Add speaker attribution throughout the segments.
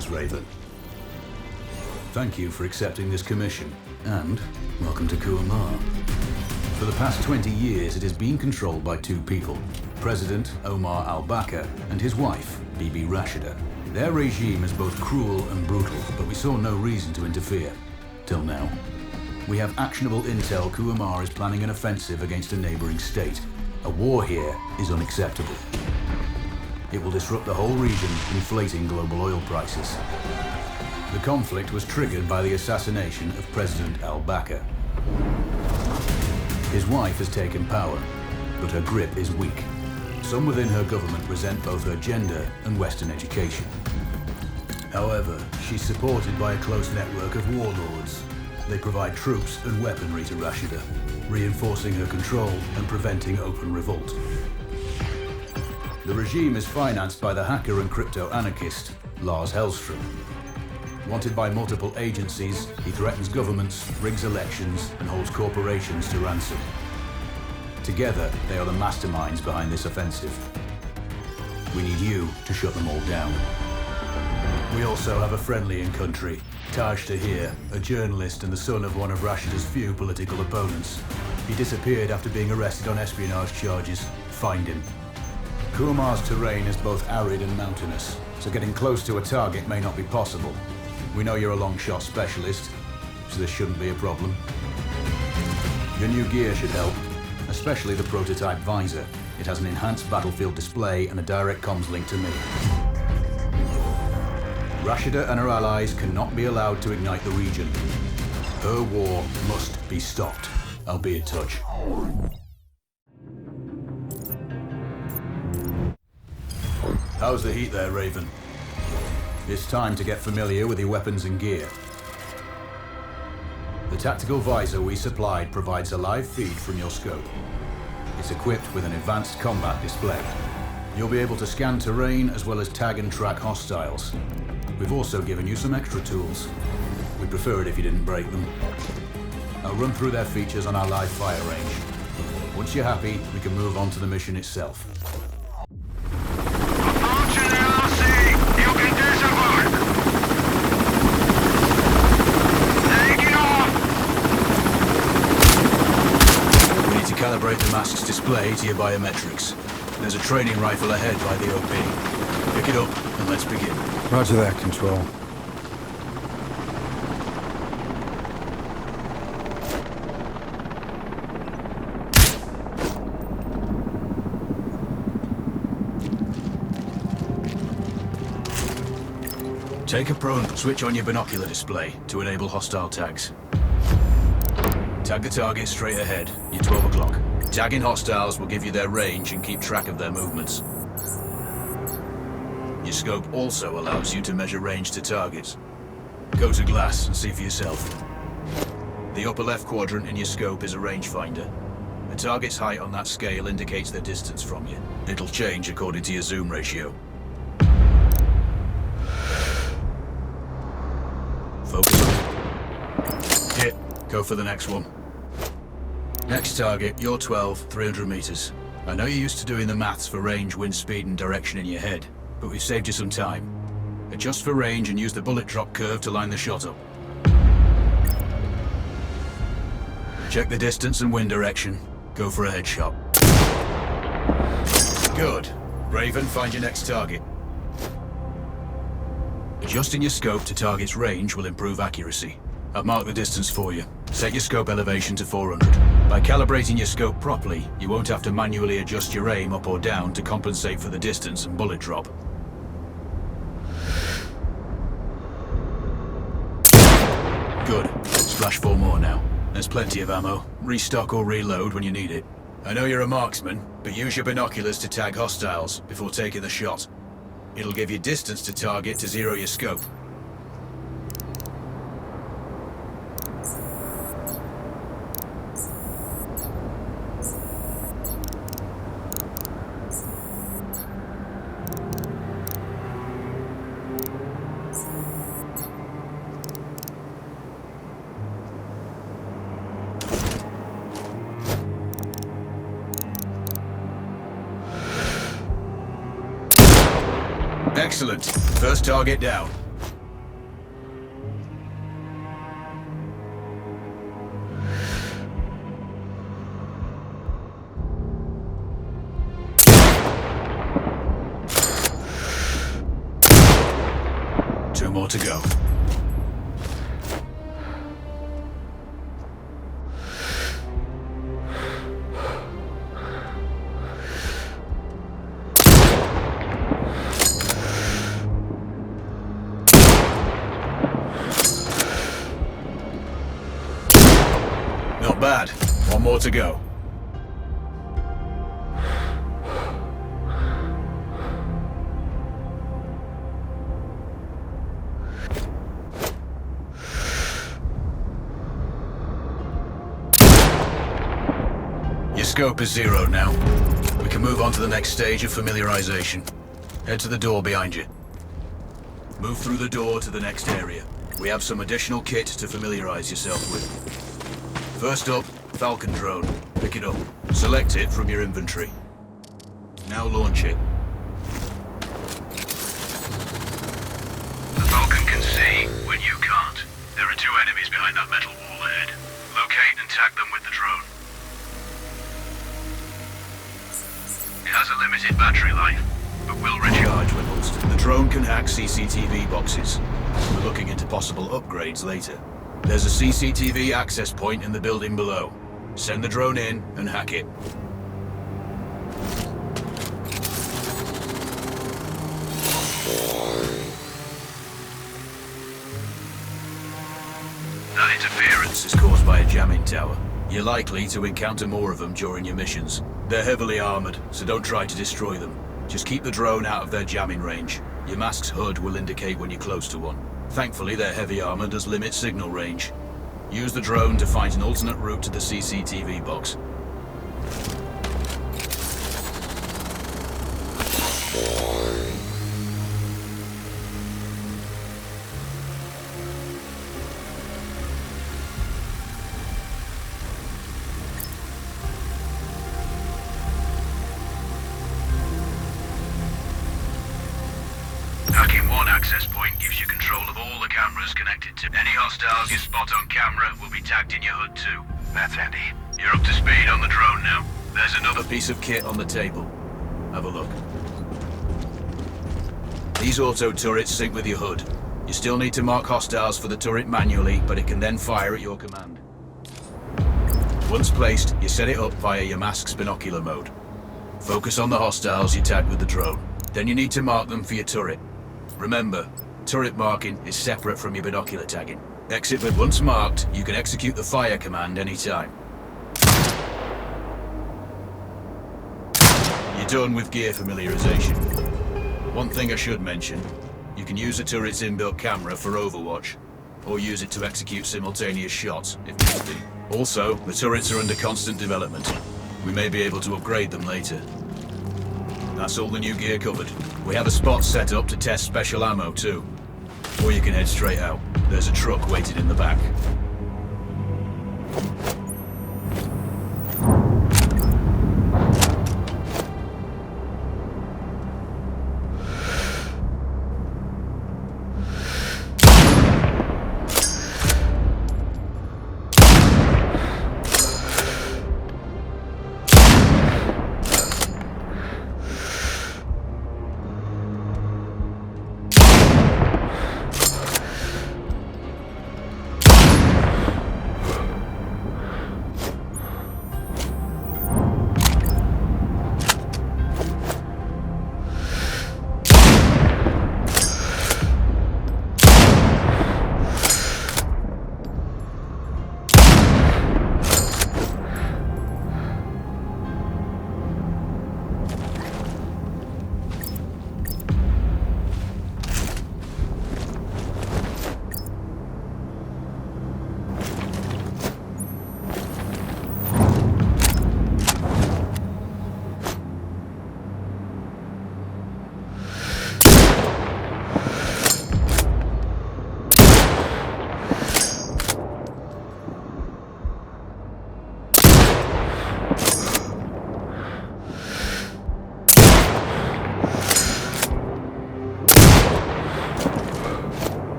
Speaker 1: Greetings, Raven. Thank you for accepting this commission, and welcome to Kuamar. For the past 20 years, it has been controlled by two people, President Omar al-Bakr and his wife, Bibi Rashida. Their regime is both cruel and brutal, but we saw no reason to interfere. Till now. We have actionable intel Kuamar is planning an offensive against a neighboring state. A war here is unacceptable. It will disrupt the whole region, inflating global oil prices. The conflict was triggered by the assassination of President al-Bakr. His wife has taken power, but her grip is weak. Some within her government resent both her gender and Western education. However, she's supported by a close network of warlords. They provide troops and weaponry to Rashida, reinforcing her control and preventing open revolt. The regime is financed by the hacker and crypto-anarchist, Lars Hellstrom. Wanted by multiple agencies, he threatens governments, rigs elections, and holds corporations to ransom. Together, they are the masterminds behind this offensive. We need you to shut them all down. We also have a friendly in country, Taj Tahir, a journalist and the son of one of Rashida's few political opponents. He disappeared after being arrested on espionage charges. Find him. Kuamar's terrain is both arid and mountainous, so getting close to a target may not be possible. We know you're a long shot specialist, so this shouldn't be a problem. Your new gear should help, especially the prototype visor. It has an enhanced battlefield display and a direct comms link to me. Rashida and her allies cannot be allowed to ignite the region. Her war must be stopped. I'll be in touch. How's the heat there, Raven? It's time to get familiar with your weapons and gear. The tactical visor we supplied provides a live feed from your scope. It's equipped with an advanced combat display. You'll be able to scan terrain as well as tag and track hostiles. We've also given you some extra tools. We'd prefer it if you didn't break them. I'll run through their features on our live fire range. Once you're happy, we can move on to the mission itself. Calibrate the mask's display to your biometrics. There's a training rifle ahead by the OP. Pick it up and let's begin.
Speaker 2: Roger that, Control.
Speaker 1: Take a prone, switch on your binocular display to enable hostile tags. Tag the target straight ahead, you're 12 o'clock. Tagging hostiles will give you their range and keep track of their movements. Your scope also allows you to measure range to targets. Go to glass and see for yourself. The upper left quadrant in your scope is a rangefinder. A target's height on that scale indicates their distance from you. It'll change according to your zoom ratio. Focus. Hit. Go for the next one. Next target, you're 12, 300 meters. I know you're used to doing the maths for range, wind speed, and direction in your head, but we've saved you some time. Adjust for range and use the bullet drop curve to line the shot up. Check the distance and wind direction. Go for a headshot. Good. Raven, find your next target. Adjusting your scope to target's range will improve accuracy. I've marked the distance for you. Set your scope elevation to 400. By calibrating your scope properly, you won't have to manually adjust your aim up or down to compensate for the distance and bullet drop. Good. Splash 4 more now. There's plenty of ammo. Restock or reload when you need it. I know you're a marksman, but use your binoculars to tag hostiles before taking the shot. It'll give you distance to target to zero your scope. Excellent. First target down. No more to go. Not bad. One more to go. Your scope is zeroed now. We can move on to the next stage of familiarization. Head to the door behind you. Move through the door to the next area. We have some additional kit to familiarize yourself with. First up, Falcon drone. Pick it up. Select it from your inventory. Now launch it.
Speaker 2: The Falcon can see when you can't. There are 2 enemies behind that metal wall ahead. Locate and tag them with the drone. It has a limited battery life, but will recharge when holstered.
Speaker 1: The drone can hack CCTV boxes. We're looking into possible upgrades later. There's a CCTV access point in the building below. Send the drone in and hack it.
Speaker 2: That interference
Speaker 1: This is caused by a jamming tower. You're likely to encounter more of them during your missions. They're heavily armored, so don't try to destroy them. Just keep the drone out of their jamming range. Your mask's HUD will indicate when you're close to one. Thankfully, their heavy armor does limit signal range. Use the drone to find an alternate route to the CCTV box.
Speaker 2: Hacking one access point gives you control of all the cameras connected to any hostiles you spot on camera will be tagged in your HUD too. That's handy. You're up to speed on the drone now. There's another
Speaker 1: A piece of kit on the table. Have a look. These auto turrets sync with your HUD. You still need to mark hostiles for the turret manually, but it can then fire at your command. Once placed, you set it up via your mask's binocular mode. Focus on the hostiles you tag with the drone. Then you need to mark them for your turret. Remember, turret marking is separate from your binocular tagging. Exit, but once marked, you can execute the fire command anytime. You're done with gear familiarization. One thing I should mention, you can use a turret's inbuilt camera for overwatch, or use it to execute simultaneous shots, if need be. Also, the turrets are under constant development. We may be able to upgrade them later. That's all the new gear covered. We have a spot set up to test special ammo too. Or you can head straight out. There's a truck waiting in the back.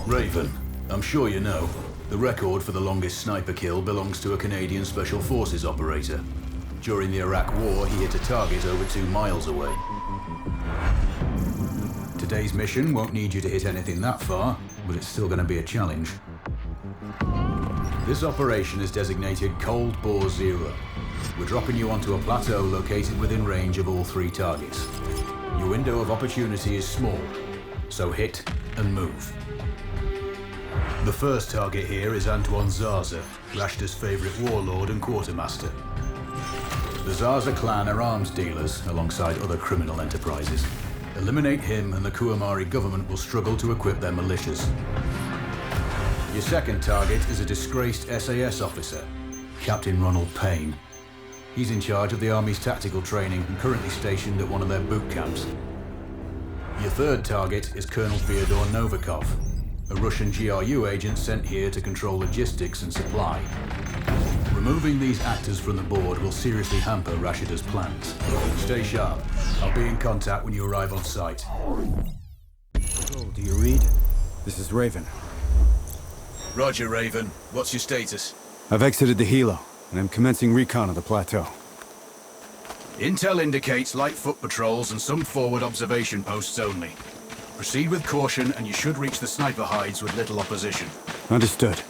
Speaker 1: Raven, I'm sure you know, the record for the longest sniper kill belongs to a Canadian Special Forces operator. During the Iraq War, he hit a target over 2 miles away. Today's mission won't need you to hit anything that far, but it's still going to be a challenge. This operation is designated Cold Bore Zero. We're dropping you onto a plateau located within range of all 3 targets. Your window of opportunity is small, so hit and move. The first target here is Antoine Zaza, Rashta's favorite warlord and quartermaster. The Zaza clan are arms dealers alongside other criminal enterprises. Eliminate him and the Kuamari government will struggle to equip their militias. Your second target is a disgraced SAS officer, Captain Ronald Payne. He's in charge of the Army's tactical training and currently stationed at one of their boot camps. Your third target is Colonel Fyodor Novikov, a Russian GRU agent sent here to control logistics and supply. Removing these actors from the board will seriously hamper Rashida's plans. Stay sharp. I'll be in contact when you arrive on site.
Speaker 3: Oh, do you read? This is Raven.
Speaker 1: Roger, Raven. What's your status?
Speaker 3: I've exited the helo, and I'm commencing recon of the plateau.
Speaker 1: Intel indicates light foot patrols and some forward observation posts only. Proceed with caution and you should reach the sniper hides with little opposition.
Speaker 3: Understood.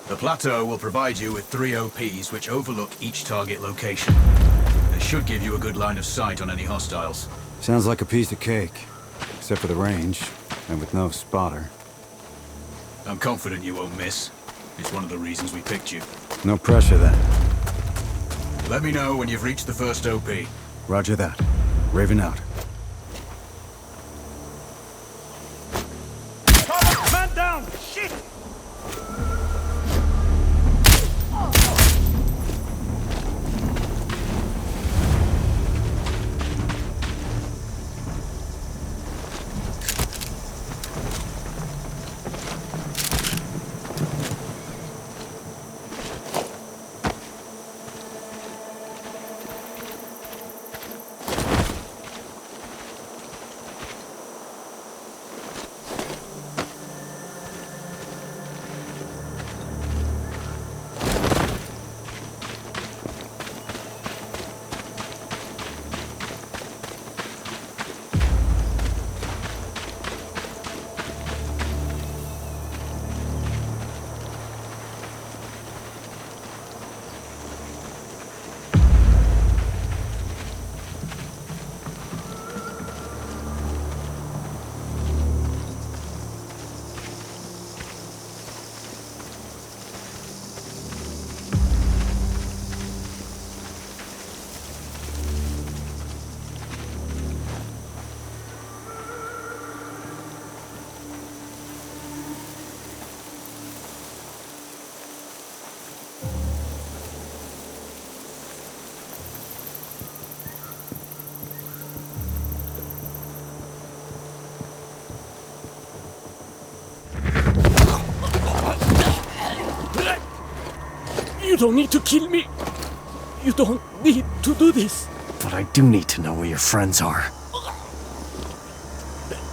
Speaker 1: The plateau will provide you with 3 OPs which overlook each target location. They should give you a good line of sight on any hostiles.
Speaker 3: Sounds like a piece of cake. Except for the range, and with no spotter.
Speaker 1: I'm confident you won't miss. It's one of the reasons we picked you.
Speaker 3: No pressure then.
Speaker 1: Let me know when you've reached the first OP.
Speaker 3: Roger that. Raven out.
Speaker 4: Man down! Shit! You don't need to kill me. You don't need to do this.
Speaker 5: But I do need to know where your friends are.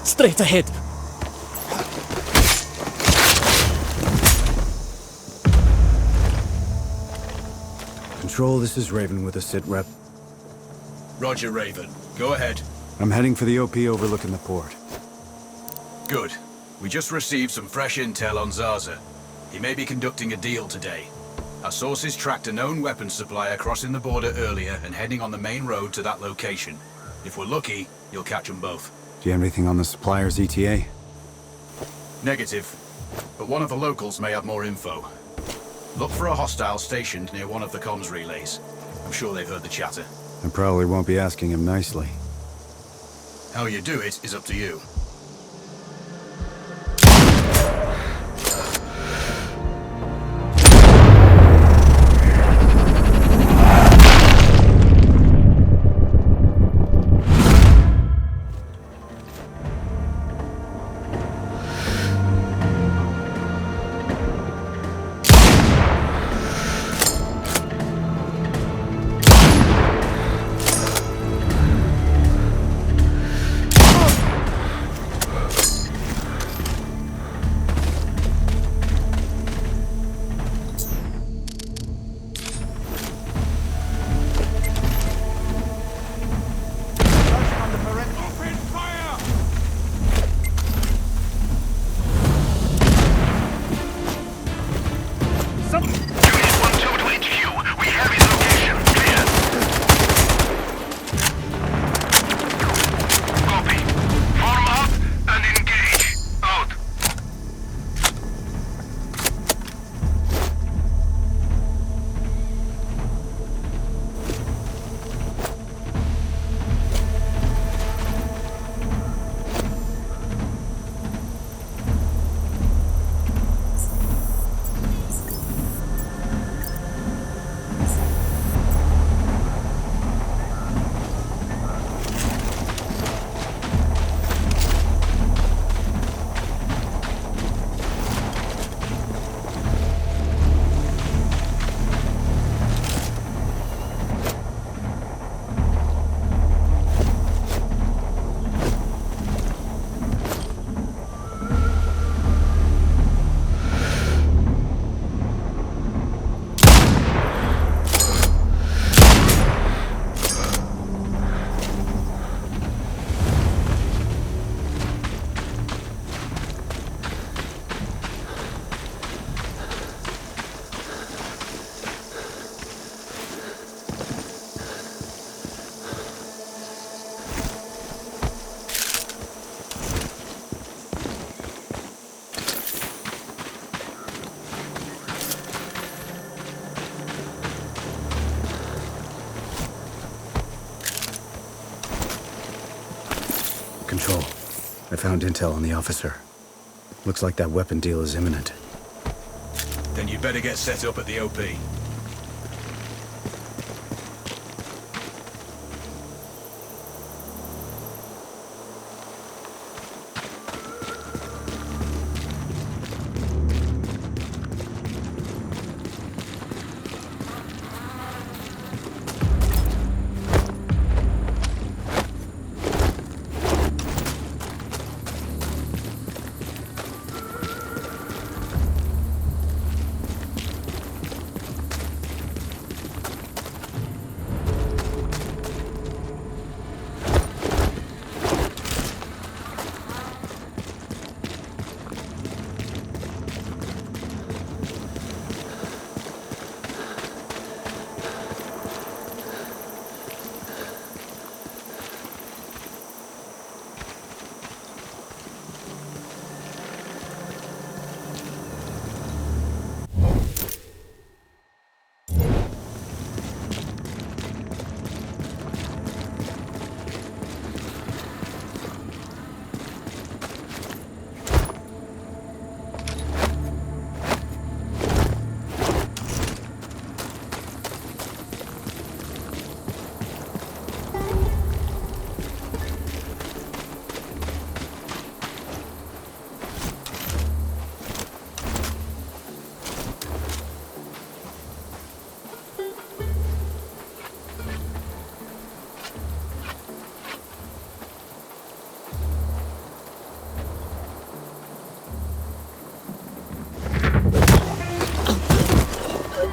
Speaker 4: Straight ahead.
Speaker 3: Control, this is Raven with a sit rep.
Speaker 1: Roger, Raven. Go ahead.
Speaker 3: I'm heading for the OP overlooking the port.
Speaker 1: Good. We just received some fresh intel on Zaza. He may be conducting a deal today. Our sources tracked a known weapons supplier crossing the border earlier and heading on the main road to that location. If we're lucky, you'll catch them both.
Speaker 3: Do you have anything on the supplier's ETA?
Speaker 1: Negative. But one of the locals may have more info. Look for a hostile stationed near one of the comms relays. I'm sure they've heard the chatter.
Speaker 3: I probably won't be asking him nicely.
Speaker 1: How you do it is up to you.
Speaker 3: Control. I found intel on the officer. Looks like that weapon deal is imminent.
Speaker 1: Then you'd better get set up at the OP.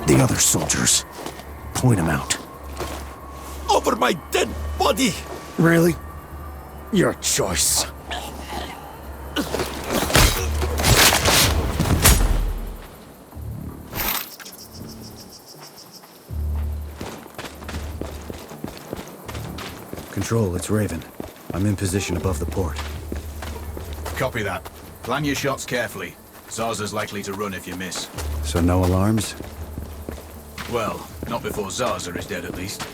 Speaker 5: The other soldiers. Point them out.
Speaker 4: Over my dead body!
Speaker 5: Really? Your choice.
Speaker 3: Control, it's Raven. I'm in position above the port.
Speaker 1: Copy that. Plan your shots carefully. Zarza's likely to run if you miss.
Speaker 3: So no alarms?
Speaker 1: Well, not before Zarza is dead at least.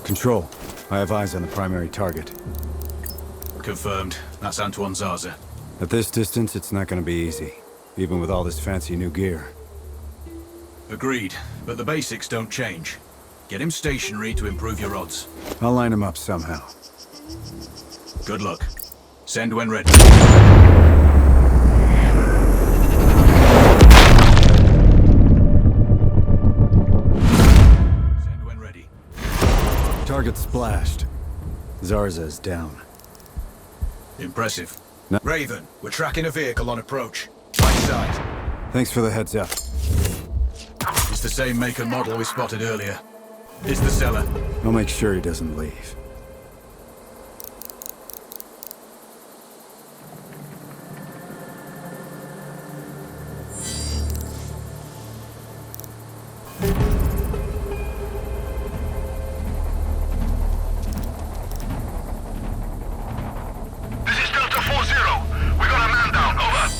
Speaker 3: Control, I have eyes on the primary target.
Speaker 1: Confirmed. That's Antoine Zarza.
Speaker 3: At this distance, it's not gonna be easy, even with all this fancy new gear.
Speaker 1: Agreed, but the basics don't change. Get him stationary to improve your odds.
Speaker 3: I'll line him up somehow.
Speaker 1: Good luck. Send when ready. Send when ready.
Speaker 3: Target splashed. Zarza's down.
Speaker 1: Impressive.
Speaker 3: No.
Speaker 1: Raven, we're tracking a vehicle on approach. Right side.
Speaker 3: Thanks for the heads up.
Speaker 1: It's the same make and model we spotted earlier. It's the seller.
Speaker 3: I'll make sure he doesn't leave.
Speaker 2: This is Delta 4-0. We got a man down. Over.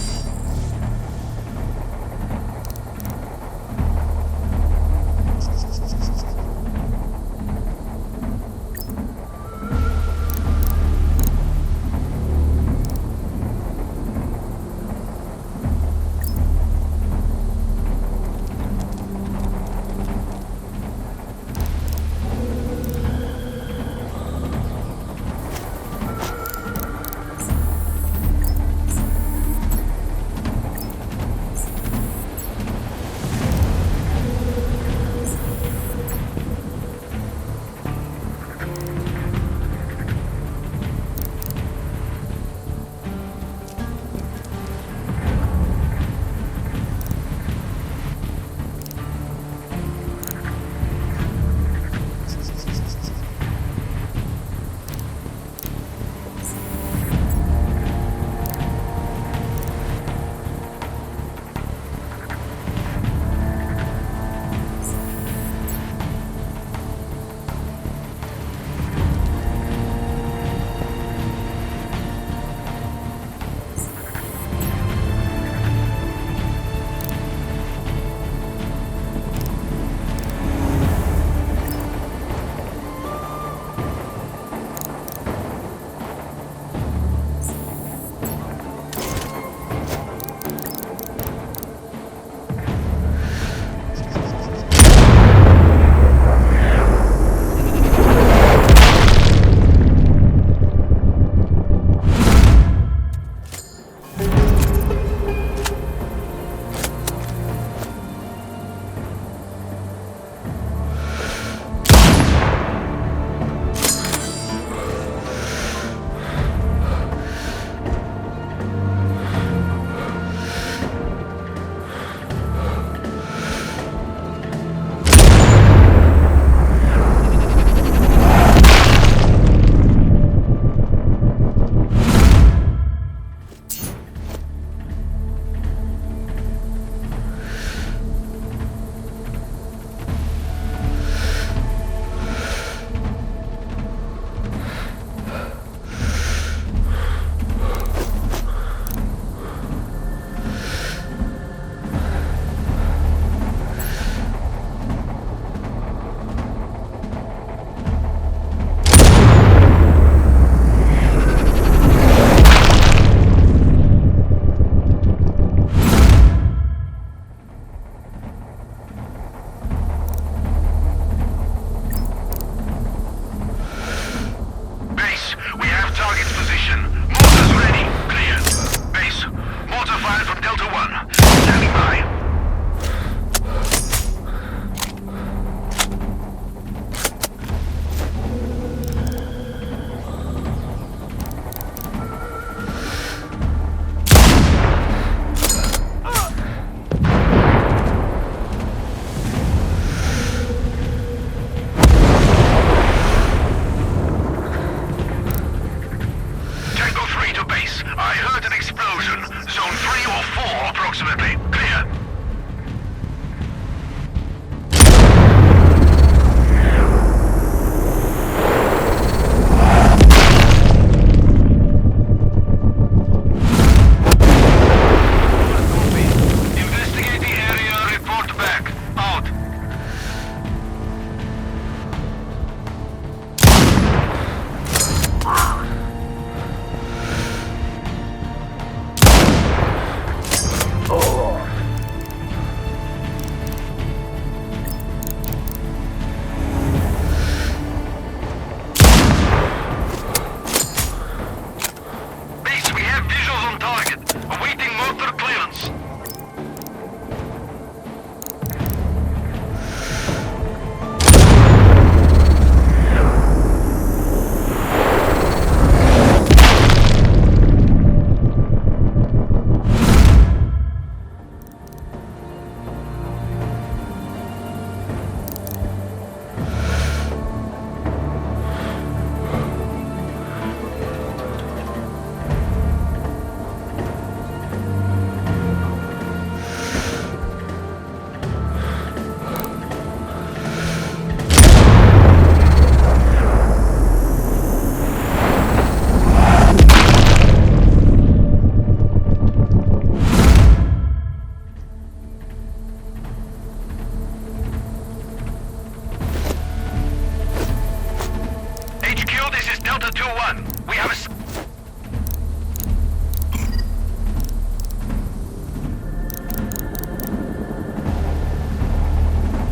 Speaker 2: PT.1, we have a...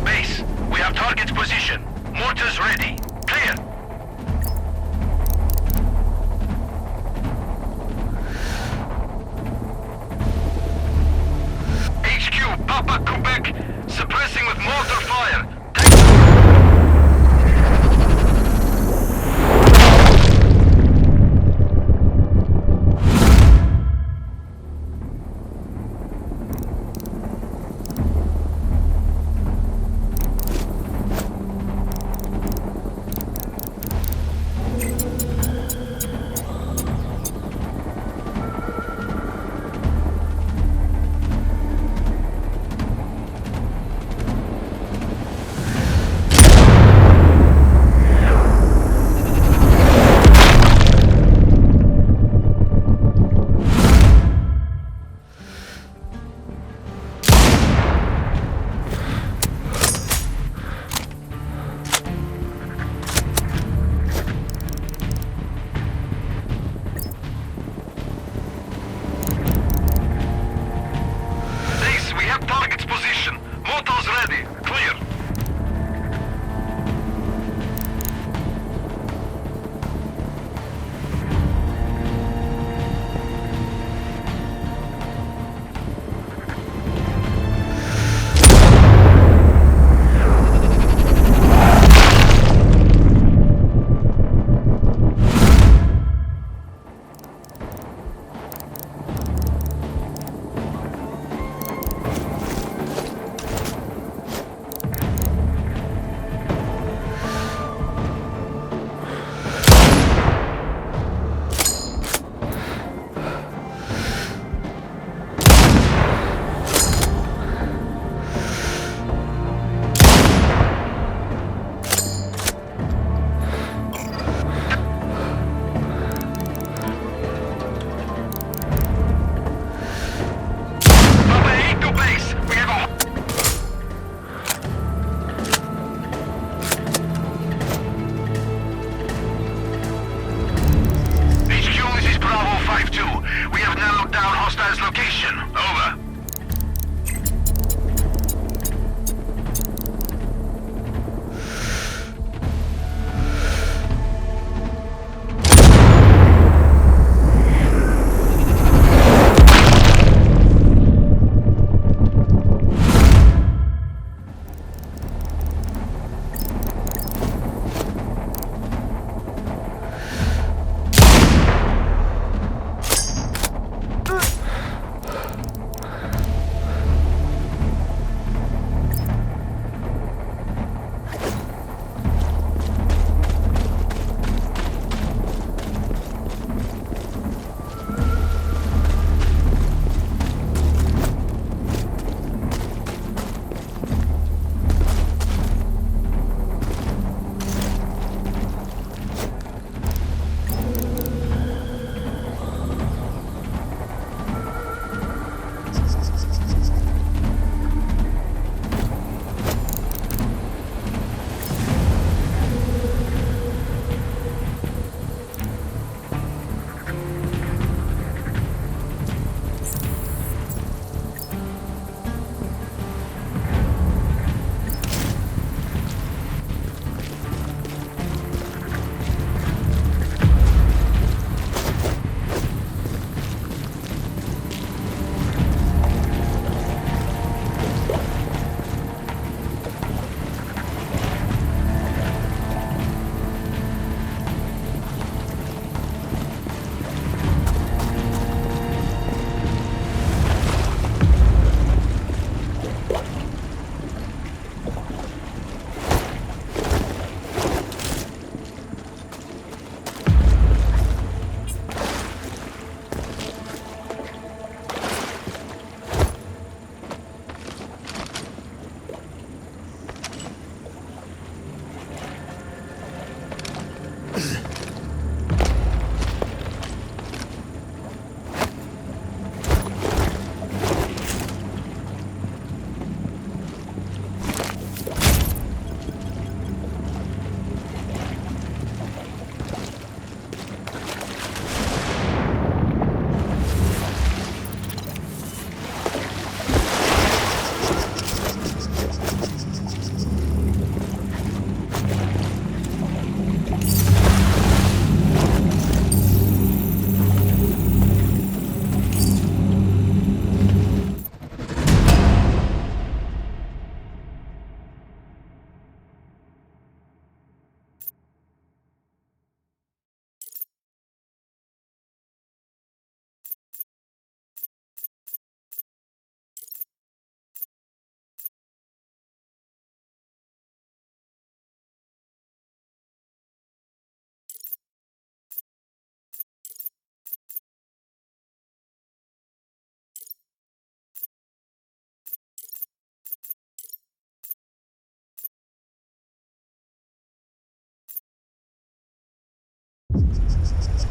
Speaker 2: Base, we have target's position. Mortars ready. Clear. HQ, Papa Quebec, suppressing with mortar fire.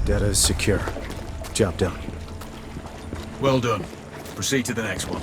Speaker 5: Data is secure. Job done.
Speaker 1: Well done. Proceed to the next one.